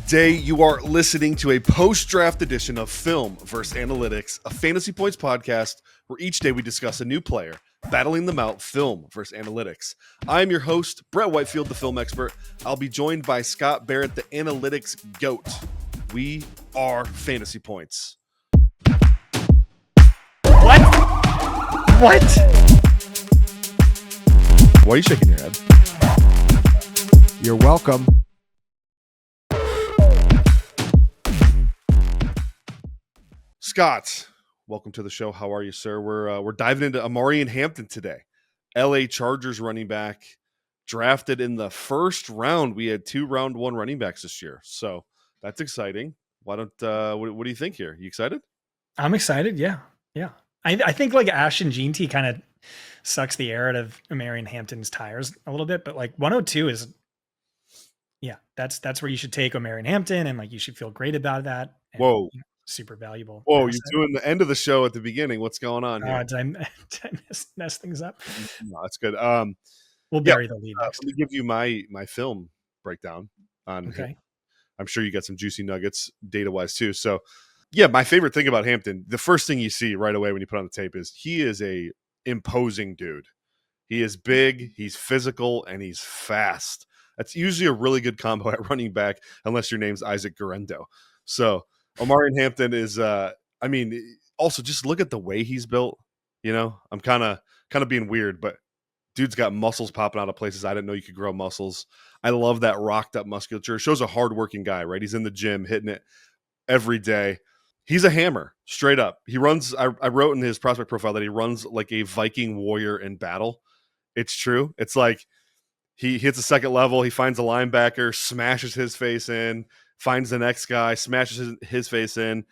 Today, you are listening to a post-draft edition of Film vs. Analytics, a Fantasy Points podcast where each day we discuss a new player, battling them out film versus analytics. I'm your host, Brett Whitefield, the film expert. I'll be joined by Scott Barrett, the analytics goat. We are Fantasy Points. What? Why are you shaking your head? You're welcome. Scott, welcome to the show. How are you, sir? We're diving into Omarion Hampton today. LA Chargers running back, drafted in the first round. We had 2 round 1 running backs this year, so that's exciting. Why don't what do you think here? You excited? I'm excited. Yeah. I think like Ashton Jeanty kind of sucks the air out of Omarion Hampton's tires a little bit, but like 102 is, that's where you should take Omarion Hampton, and like you should feel great about that. And, Whoa. Super valuable. Whoa, you're doing the end of the show at the beginning. What's going on here? Did I mess things up? No, that's good. We'll bury the lead next. Let me give you my film breakdown on him. I'm sure you got some juicy nuggets data-wise too. So, yeah, my favorite thing about Hampton, the first thing you see right away when you put on the tape is he is a imposing dude. He is big, he's physical, and he's fast. That's usually a really good combo at running back, unless your name's Isaac Guerendo. So, Omarion Hampton is, also just look at the way he's built. You know, I'm kind of being weird, but dude's got muscles popping out of places I didn't know you could grow muscles. I love that rocked up musculature. It shows a hardworking guy, right? He's in the gym hitting it every day. He's a hammer, straight up. He runs. I wrote in his prospect profile that he runs like a Viking warrior in battle. It's true. It's like he hits a second level. He finds a linebacker, smashes his face in. Finds the next guy, smashes his face in.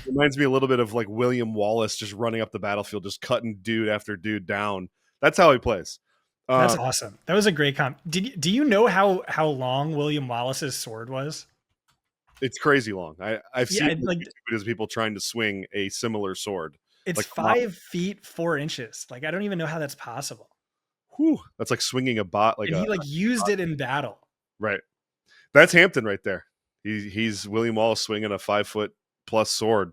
Reminds me a little bit of like William Wallace just running up the battlefield, just cutting dude after dude down. That's how he plays. That's awesome. That was a great comp. Do you know how long William Wallace's sword was? It's crazy long. I've seen like people trying to swing a similar sword. It's like 5 feet 4 inches. Like I don't even know how that's possible. Whew, that's like swinging a bot. Like and he used it in battle. Right. That's Hampton right there. He's William Wallace swinging a 5+ sword.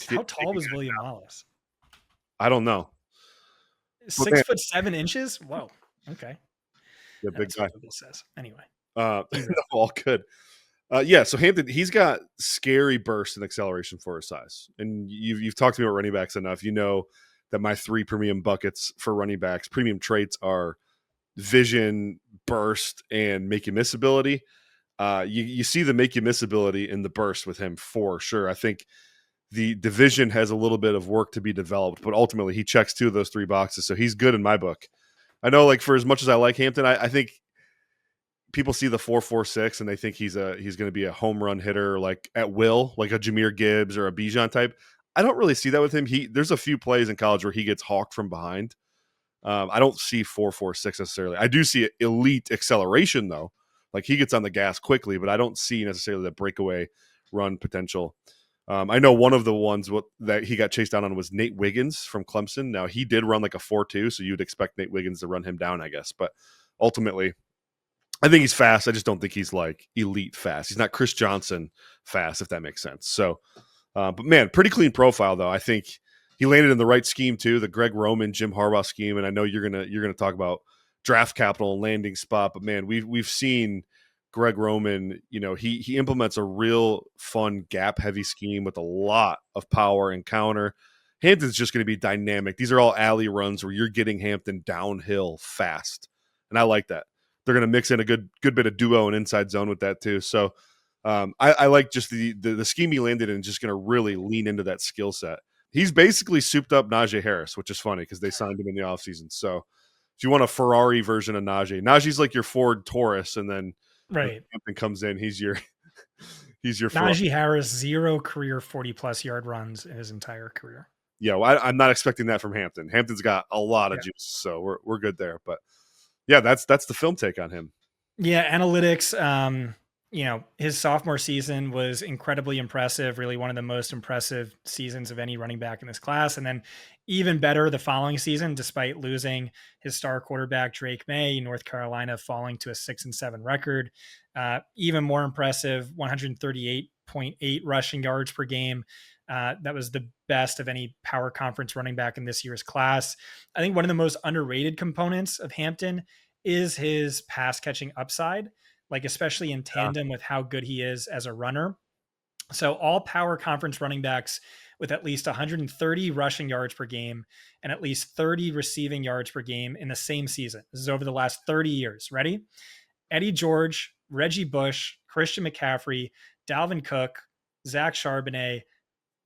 How tall was William Wallace? I don't know. 6'7". Whoa. Okay. Yeah, big guy. Google says. Anyway. All good. So Hampton, he's got scary burst and acceleration for his size. And you've talked to me about running backs enough. You know that my 3 premium buckets for running backs, premium traits are vision, burst, and make you miss ability. You see the make you miss ability in the burst with him for sure. I think the division has a little bit of work to be developed, but ultimately he checks 2 of those 3 boxes. So he's good in my book. I know, like, for as much as I like Hampton, I think people see the 4.46 and they think he's going to be a home run hitter, like at will, like a Jahmyr Gibbs or a Bijan type. I don't really see that with him. There's a few plays in college where he gets hawked from behind. I don't see 4.46 necessarily. I do see elite acceleration though. Like he gets on the gas quickly, but I don't see necessarily the breakaway run potential. I know one of the ones that he got chased down on was Nate Wiggins from Clemson. Now he did run like a 4.2, so you'd expect Nate Wiggins to run him down, I guess. But ultimately, I think he's fast. I just don't think he's like elite fast. He's not Chris Johnson fast, if that makes sense. So, but man, pretty clean profile though. I think he landed in the right scheme too, the Greg Roman, Jim Harbaugh scheme. And I know you're gonna talk about draft capital and landing spot, but man, we've seen Greg Roman, you know, he implements a real fun gap heavy scheme with a lot of power and counter. Hampton's just going to be dynamic. These are all alley runs where you're getting Hampton downhill fast. And I like that. They're going to mix in a good bit of duo and inside zone with that too. So I like just the scheme he landed in, just going to really lean into that skill set. He's basically souped up Najee Harris, which is funny because they signed him in the offseason. So if you want a Ferrari version of Najee's like your Ford Taurus, and then right, Hampton comes in, he's your Najee Harris, 0 career 40+ yard runs in his entire career. Yeah, well, I'm not expecting that from Hampton. Hampton's got a lot of juice, so we're good there. But yeah, that's the film take on him. Yeah, analytics. his sophomore season was incredibly impressive, really one of the most impressive seasons of any running back in this class. And then even better the following season, despite losing his star quarterback, Drake May, North Carolina falling to a 6-7 record. Even more impressive, 138.8 rushing yards per game. That was the best of any power conference running back in this year's class. I think one of the most underrated components of Hampton is his pass catching upside, like especially in tandem with how good he is as a runner. So all power conference running backs with at least 130 rushing yards per game and at least 30 receiving yards per game in the same season. This is over the last 30 years. Ready? Eddie George, Reggie Bush, Christian McCaffrey, Dalvin Cook, Zach Charbonnet,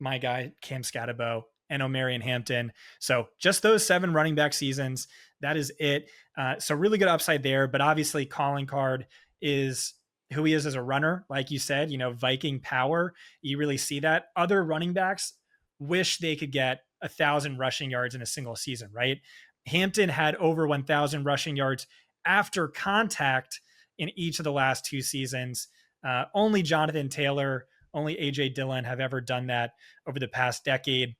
my guy, Cam Scatabo, and Omarion Hampton. So just those 7 running back seasons, that is it. So really good upside there, but obviously calling card is who he is as a runner. Like you said, Viking power, you really see that. Other running backs wish they could get 1,000 rushing yards in a single season, right? Hampton had over 1,000 rushing yards after contact in each of the last 2 seasons. Only Jonathan Taylor, only AJ Dillon have ever done that over the past decade.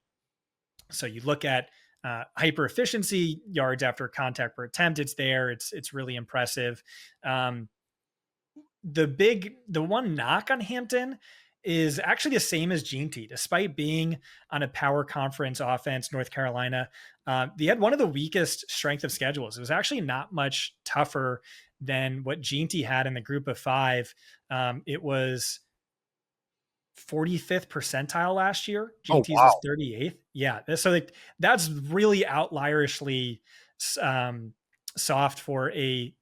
So you look at hyper efficiency, yards after contact per attempt, it's there. It's really impressive. The one knock on Hampton is actually the same as Jeanty. Despite being on a power conference offense, North Carolina, they had one of the weakest strength of schedules. It was actually not much tougher than what Jeanty had in the group of 5. It was 45th percentile last year. Jeanty's was 38th. Yeah. So that's really outlierishly soft for a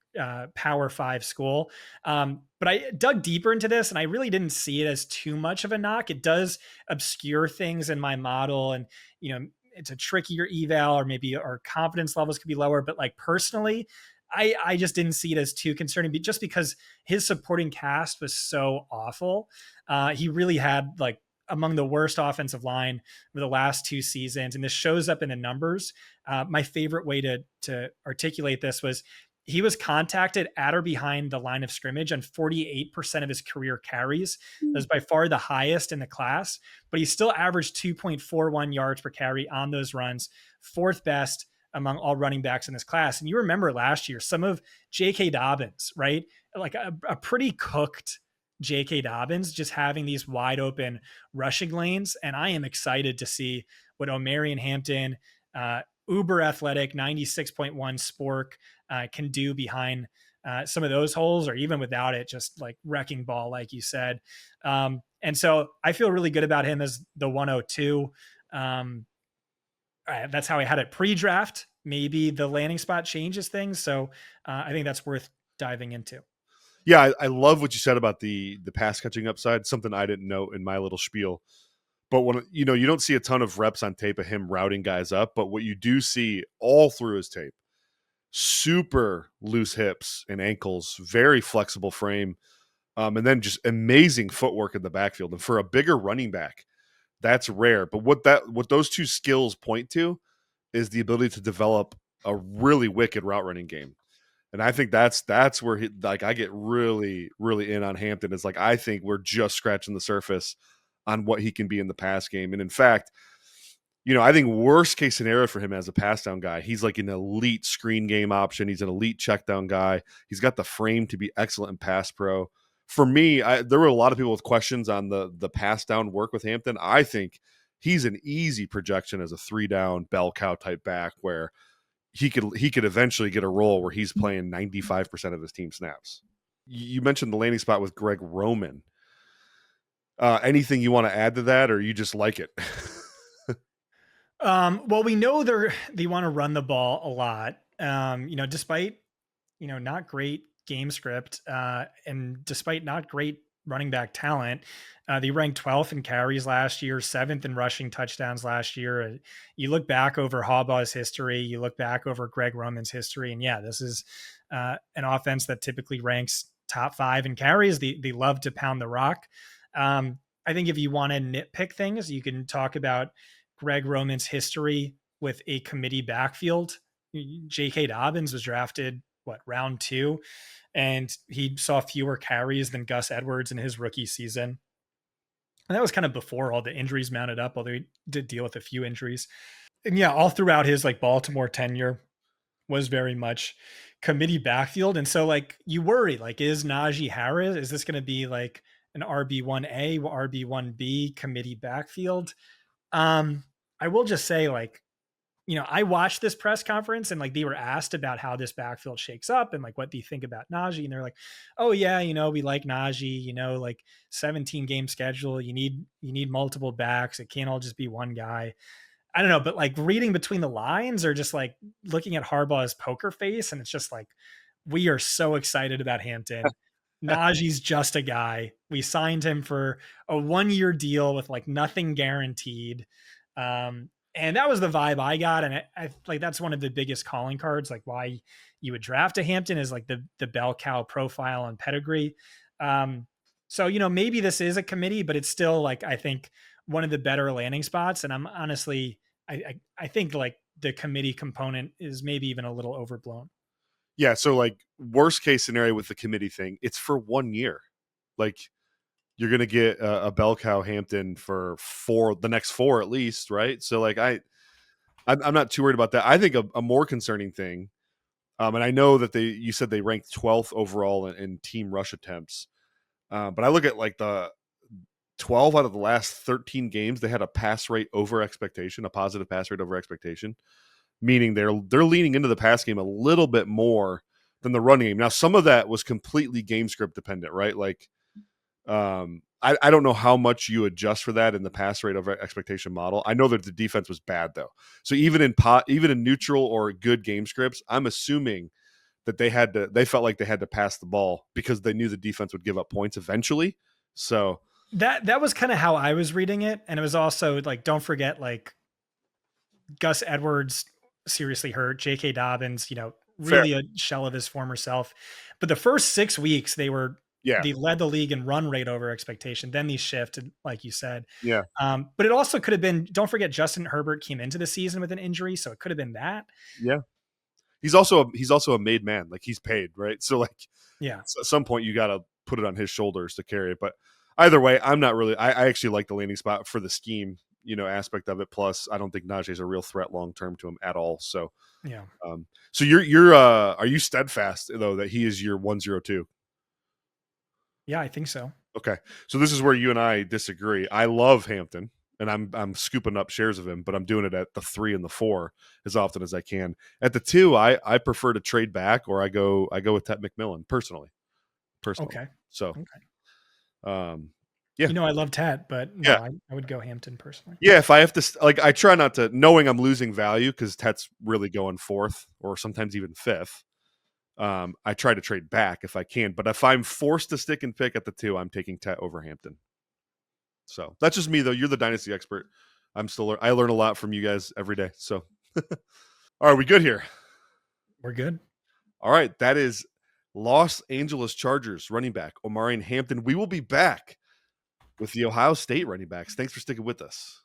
Power 5 school. But I dug deeper into this and I really didn't see it as too much of a knock. It does obscure things in my model, and it's a trickier eval, or maybe our confidence levels could be lower. But like personally, I just didn't see it as too concerning, just because his supporting cast was so awful. He really had like among the worst offensive line over the last 2 seasons. And this shows up in the numbers. My favorite way to articulate this was he was contacted at or behind the line of scrimmage on 48% of his career carries. That was by far the highest in the class, but he still averaged 2.41 yards per carry on those runs, 4th best among all running backs in this class. And you remember last year, some of J.K. Dobbins, right? Like a pretty cooked J.K. Dobbins, just having these wide open rushing lanes. And I am excited to see what Omarion Hampton, uber athletic, 96.1 spork, can do behind some of those holes, or even without it, just like wrecking ball, like you said. And so I feel really good about him as the 102. That's how I had it pre-draft. Maybe the landing spot changes things. So I think that's worth diving into. Yeah, I love what you said about the pass catching upside, something I didn't know in my little spiel. But when you don't see a ton of reps on tape of him routing guys up, but what you do see all through his tape, super loose hips and ankles, very flexible frame, and then just amazing footwork in the backfield. And for a bigger running back, that's rare. But what those 2 skills point to is the ability to develop a really wicked route running game. And I think that's where I get really, really in on Hampton. Is like, I think we're just scratching the surface on what he can be in the pass game. And in fact, I think worst case scenario for him as a pass down guy, he's like an elite screen game option. He's an elite check down guy. He's got the frame to be excellent in pass pro. For me, there were a lot of people with questions on the pass down work with Hampton. I think he's an easy projection as a 3 down bell cow type back, where he could eventually get a role where he's playing 95% of his team snaps. You mentioned the landing spot with Greg Roman. Anything you want to add to that, or you just like it? Well, we know they want to run the ball a lot. Despite, not great game script, and despite not great running back talent, they ranked 12th in carries last year, 7th in rushing touchdowns last year. You look back over Harbaugh's history, you look back over Greg Roman's history, and yeah, this is an offense that typically ranks top 5 in carries. They love to pound the rock. I think if you want to nitpick things, you can talk about Greg Roman's history with a committee backfield. J.K. Dobbins was drafted round 2, and he saw fewer carries than Gus Edwards in his rookie season. And that was kind of before all the injuries mounted up, although he did deal with a few injuries. And yeah, all throughout his like Baltimore tenure was very much committee backfield. And so like you worry, like, is Najee Harris, is this going to be like an RB1A, RB1B committee backfield? I will just say, like, I watched this press conference and like they were asked about how this backfield shakes up and like what do you think about Najee? And they're like, oh yeah, we like Najee, like 17 game schedule. You need multiple backs. It can't all just be one guy. I don't know, but like reading between the lines or just like looking at Harbaugh's poker face, and it's just like, we are so excited about Hampton. Najee's just a guy. We signed him for a 1-year deal with like nothing guaranteed. And that was the vibe I got. And I like, that's one of the biggest calling cards, like why you would draft a Hampton is like the bell cow profile and pedigree. So, maybe this is a committee, but it's still like, I think one of the better landing spots. And I'm honestly, I think like the committee component is maybe even a little overblown. Yeah. So like worst case scenario with the committee thing, it's for 1 year. Like you're going to get a bell cow Hampton for the next 4 at least. Right. So like I'm not too worried about that. I think a more concerning thing, and I know that you said they ranked 12th overall in team rush attempts. But I look at like the 12 out of the last 13 games, they had a pass rate over expectation, a positive pass rate over expectation, meaning they're leaning into the pass game a little bit more than the running game. Now, some of that was completely game script dependent, right? Like, I don't know how much you adjust for that in the pass rate over expectation model. I know that the defense was bad though. So even in neutral or good game scripts, I'm assuming that they felt like they had to pass the ball because they knew the defense would give up points eventually. So that was kind of how I was reading it. And it was also like, don't forget, like, Gus Edwards seriously hurt, J.K. Dobbins, really fair. a shell of his former self. But the first 6 weeks they led the league in run rate over expectation. Then these shifted, like you said. Yeah. But it also could have been, don't forget, Justin Herbert came into the season with an injury. So it could have been that. Yeah. He's also a made man. Like he's paid, right? So like, yeah, at some point you got to put it on his shoulders to carry it. But either way, I'm not really, I actually like the landing spot for the scheme, aspect of it. Plus I don't think Najee is a real threat long-term to him at all. So, yeah. So you're are you steadfast though, that he is your 102? Yeah, I think so. Okay. So this is where you and I disagree. I love Hampton and I'm scooping up shares of him, but I'm doing it at the 3 and the 4 as often as I can. At the 2, I prefer to trade back, or I go with Ted McMillan personally. Okay. So, okay. Yeah. I love Ted, but no, yeah. I would go Hampton personally. Yeah. If I have to, like, I try not to, knowing I'm losing value because Ted's really going 4th or sometimes even 5th. I try to trade back if I can, but if I'm forced to stick and pick at the 2, I'm taking Ted over Hampton. So that's just me though. You're the Dynasty expert. I learn a lot from you guys every day. So, all right, we good here? We're good. All right. That is Los Angeles Chargers running back Omarion Hampton. We will be back with the Ohio State running backs. Thanks for sticking with us.